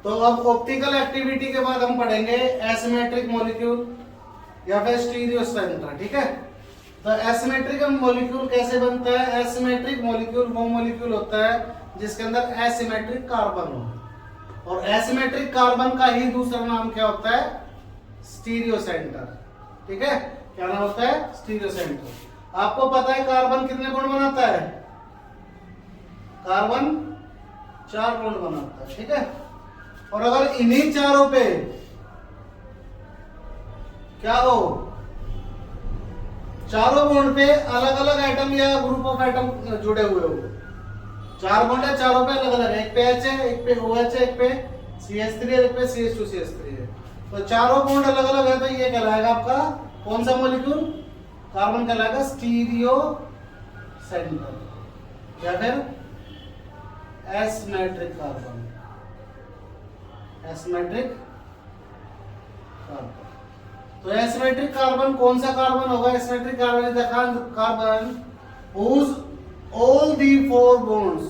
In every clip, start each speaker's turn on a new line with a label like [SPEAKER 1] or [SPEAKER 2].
[SPEAKER 1] तो अब optical activity के बाद हम पढ़ेंगे एसिमेट्रिक मॉलिक्यूल या फिर स्टीरियो सेंटर। ठीक है, तो एसिमेट्रिकल मॉलिक्यूल कैसे बनता है? एसिमेट्रिक मॉलिक्यूल वो मॉलिक्यूल होता है जिसके अंदर एसिमेट्रिक कार्बन हो, और एसिमेट्रिक कार्बन का ही दूसरा नाम क्या होता है? Stereo centre. ठीक है, क्या नाम होता है? Stereo centre. आपको पता है कार्बन कितने बॉन्ड बनाता है? कार्बन 4 बॉन्ड बनाता है। ठीक है, और अगर इन्हीं चारों पे क्या हो, चारों बॉन्ड पे अलग अलग एटम या ग्रुप ऑफ एटम जुड़े हुए हो, 4 बॉन्ड है, चारों पे अलग अलग है, एक पे H है, एक पे OH है, एक पे CH3 है, एक पे CH2CH3 है, तो चारों बॉन्ड अलग अलग है, तो ये कहलाएगा आपका कौन सा मॉलिक्यूल? कार्बन कहलाएगा स्टीरियो सेंटर या फिर एसिमेट्रिक कार्बन। एसिमेट्रिक कार्बन, तो एसिमेट्रिक कार्बन कौन सा कार्बन होगा? Asymmetric carbon is the carbon whose all the 4 bonds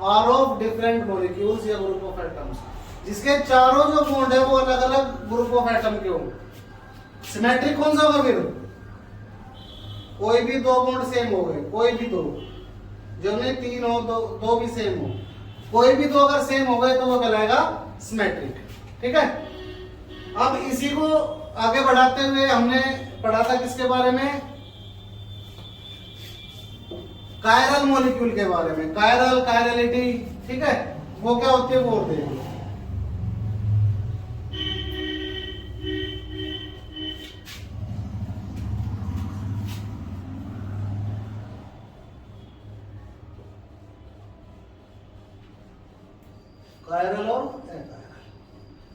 [SPEAKER 1] are of different molecules या ग्रुप ऑफ एटम्स, जिसके चारों जो बॉन्ड है वो अलग अलग ग्रुप ऑफ एटम के हों। सिमेट्रिक कौन सा होगा फिर? कोई भी 2 बॉन्ड सेम हो गए, कोई भी 2, जो नहीं 3 हो, 2 भी सेम हो, कोई भी 2 अगर सेम हो गए तो वो कहलाएगा सिमेट्रिक। ठीक है, अब इसी को आगे बढ़ाते हुए हमने पढ़ा था किसके बारे में? कायरल मॉलिक्यूल के बारे में। कायरल, कायरलिटी, ठीक है, वो क्या होती है वो देखेंगे। कायरल और एकायरल।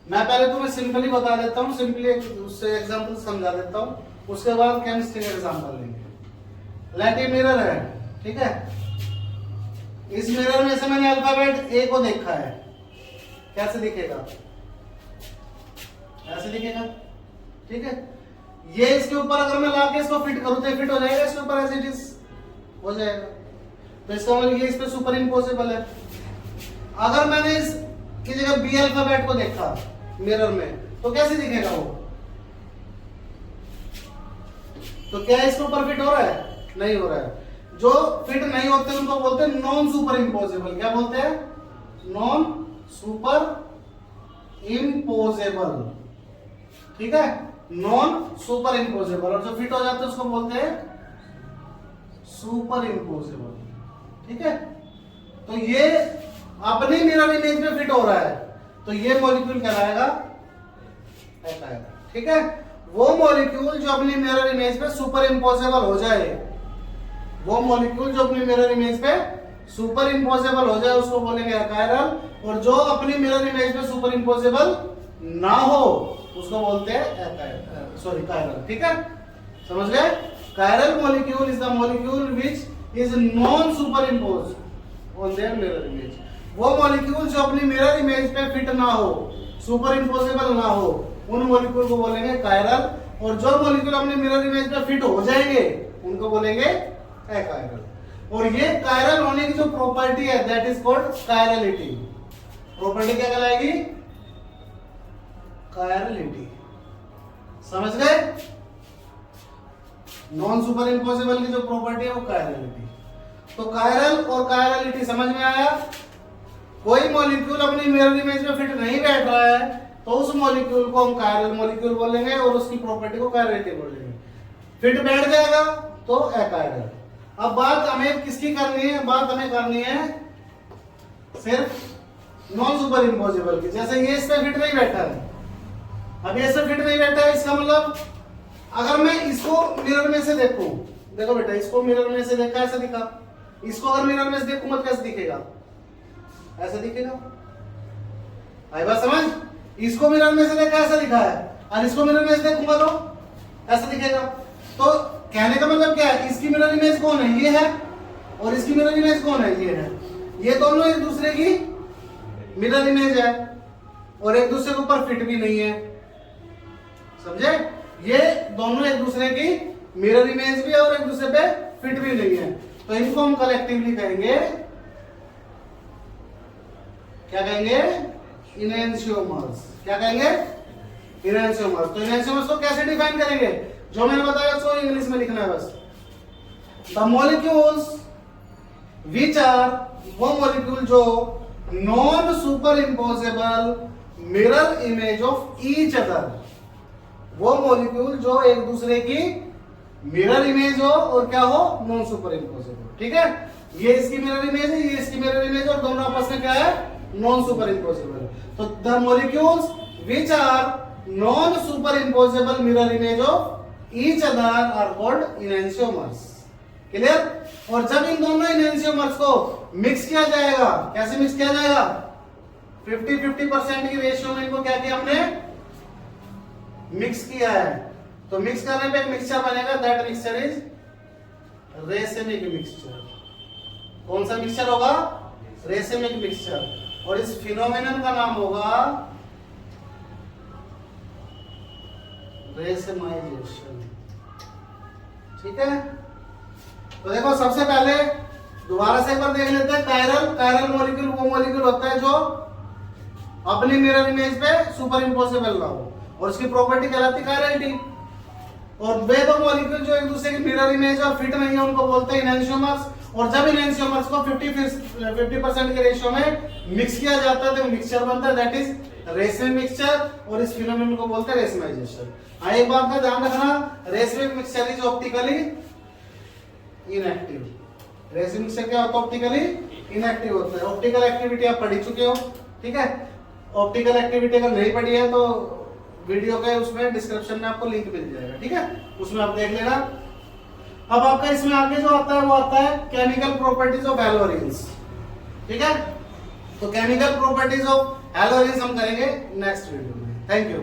[SPEAKER 1] मैं पहले तुम्हें सिंपली बता देता हूँ, सिंपली उससे एग्जांपल समझा देता हूँ, उसके बाद केमिस्ट्री का एग्जांपल लेंगे। लाइट मिरर है, ठीक है, इस मिरर में से मैंने अल्फाबेट ए को देखा है, कैसे दिखेगा? ऐसे दिखेगा। ठीक है, ये इसके ऊपर अगर मैं लाके इसको फिट करूं तो फिट हो जाएगा इसके ऊपर, एज इट इज हो जाएगा, तो इसका मतलब ये इस पे सुपर इम्पोजेबल है। अगर मैंने इस की जगह बी अल्फाबेट को देखा मिरर में तो कैसे दिखेगा वो? तो क्या इसके ऊपर फिट हो रहा है? नहीं हो रहा है। जो फिट नहीं होते उनको बोलते हैं नॉन सुपर इम्पोजेबल। क्या बोलते हैं? Non super imposable. ठीक है, नॉन सुपर इम्पोजेबल, और जो फिट हो जाते हैं उसको बोलते हैं सुपर इम्पोजेबल। ठीक है, तो ये अपनी मिरर इमेज में फिट हो रहा है, तो ये मॉलिक्यूल कहलाएगा एकायरल। ठीक है, वो मॉलिक्यूल जो अपनी मिरर इमेज पे सुपर इम्पोजेबल हो जाए, वो मॉलिक्यूल जो अपनी मिरर इमेज पे सुपर इम्पोजेबल हो जाए उसको बोलेंगे एकायरल, और जो अपनी मिरर इमेज पे सुपर इम्पोजेबल ना हो उसको बोलते हैं एकायरल, सॉरी कायरल। ठीक है, समझ गए? Chiral molecule is the molecule which is non super impose on their mirror image. वो मॉलिक्यूल जो अपनी मिरर इमेज पे फिट ना हो, सुपर इम्पोजेबल ना हो, उन मॉलिक्यूल को बोलेंगे कायरल, और जो मॉलिक्यूल अपनी मिरर इमेज पे फिट हो जाएंगे उनको बोलेंगे एकायरल। और ये कायरल होने की जो प्रॉपर्टी है that is called chirality. Property क्या कहलाएगी? कायरलिटी। समझ गए? नॉन सुपर इम्पोजेबल की जो प्रॉपर्टी है वो कायरलिटी। तो कायरल और कायरलिटी समझ में आया? कोई मॉलिक्यूल अपनी मिरर इमेज में फिट नहीं बैठ रहा है तो उस मॉलिक्यूल को हम कायरल मॉलिक्यूल बोलेंगे और उसकी प्रॉपर्टी को कायरलिटी बोलेंगे। फिट बैठ जाएगा तो एकायरल। अब बात हमें किसकी करनी है? बात हमें करनी है सिर्फ नॉन सुपर इम्पोजेबल की। जैसे ये इस पे फिट नहीं बैठा है, अब ये इससे फिट नहीं बैठा है, इसका मतलब अगर मैं इसको मिरर में से देखूं, देखो बेटा इसको मिरर में से देखा ऐसा दिखा, इसको अगर मिरर में से देखूंगा तो कैसे दिखेगा? ऐसा दिखेगा। आई बात समझ? इसको मिरर में से देखा ऐसा दिखा है, और इसको मिरर में से देखूंगा तो ऐसा दिखेगा। तो कहने का मतलब क्या है? इसकी मिरर इमेज कौन है? ये है, और इसकी मिरर इमेज कौन है? ये है। ये दोनों एक दूसरे की मिरर इमेज है और एक दूसरे के ऊपर फिट भी नहीं है। समझे? ये दोनों एक दूसरे की मिरर इमेज भी है और एक दूसरे पे फिट भी नहीं है, तो इनको हम कलेक्टिवली कहेंगे, क्या कहेंगे? इनैंशियोमर्स। क्या कहेंगे? इनैंशियोमर्स। तो इनैंशियोमर्स को कैसे डिफाइन करेंगे? जो मैंने बताया सो इंग्लिश में लिखना है बस। द मॉलिक्यूल्स विच आर, वो मॉलिक्यूल जो non superimposable mirror image of each other, वो मॉलिक्यूल जो एक दूसरे की मिरर इमेज हो और क्या हो, नॉन सुपर इम्पोजेबल। ठीक है, ये इसकी मिरर इमेज है, ये इसकी मिरर इमेज और दोनों आपस में क्या है, नॉन सुपर इम्पोजेबल। तो the molecules which are non superimposable mirror image of each other are called enantiomers. Clear? और जब इन दोनों इनैंशियोमर्स को मिक्स किया जाएगा, कैसे मिक्स किया जाएगा? 50-50% की रेशियो में इनको क्या किया हमने, मिक्स किया है। तो मिक्स करने पे एक मिक्सचर बनेगा, that mixture is racemic mixture. कौन सा मिक्सचर होगा? Racemic mixture. और इस फिनोमेनन का नाम होगा रेसेमाइजेशन। ठीक है, तो देखो सबसे पहले दोबारा से एक बार देख लेते हैं। कायरल मॉलिक्यूल वो मॉलिक्यूल होता है जो अपनी मिरर इमेज पे सुपर इम्पोजेबल ना हो, और उसकी प्रॉपर्टी कहलाती है कायरलिटी। और वे दो मॉलिक्यूल जो एक दूसरे की मिरर इमेज और फिट नहीं है उनको बोलते हैं इनैंशियोमर्स। और जब इनैंशियोमर्स को 50% के रेशियो में मिक्स किया जाता है तो मिक्सचर बनता है, दैट इज रेसिमिक मिक्सचर। और इस फिनोमेनन को बोलते हैं रेसिमाइजेशन। एक बात का ध्यान रखना, racemic mixture is optically inactive. Racemic mixture क्या होता है? ऑप्टिकली इनएक्टिव होता है। ऑप्टिकल एक्टिविटी आप पढ़ चुके हो। ठीक है, ऑप्टिकल एक्टिविटी अगर नहीं पढ़ी है तो वीडियो के उसमें डिस्क्रिप्शन में आपको लिंक मिल जाएगा। ठीक है, उसमें आप देख लेना। अब आपका इसमें आगे जो आता है वो आता है केमिकल प्रॉपर्टीज ऑफ हैलोजेंस। ठीक है, तो केमिकल प्रॉपर्टीज ऑफ हैलोजेंस हम करेंगे नेक्स्ट वीडियो में। Thank you.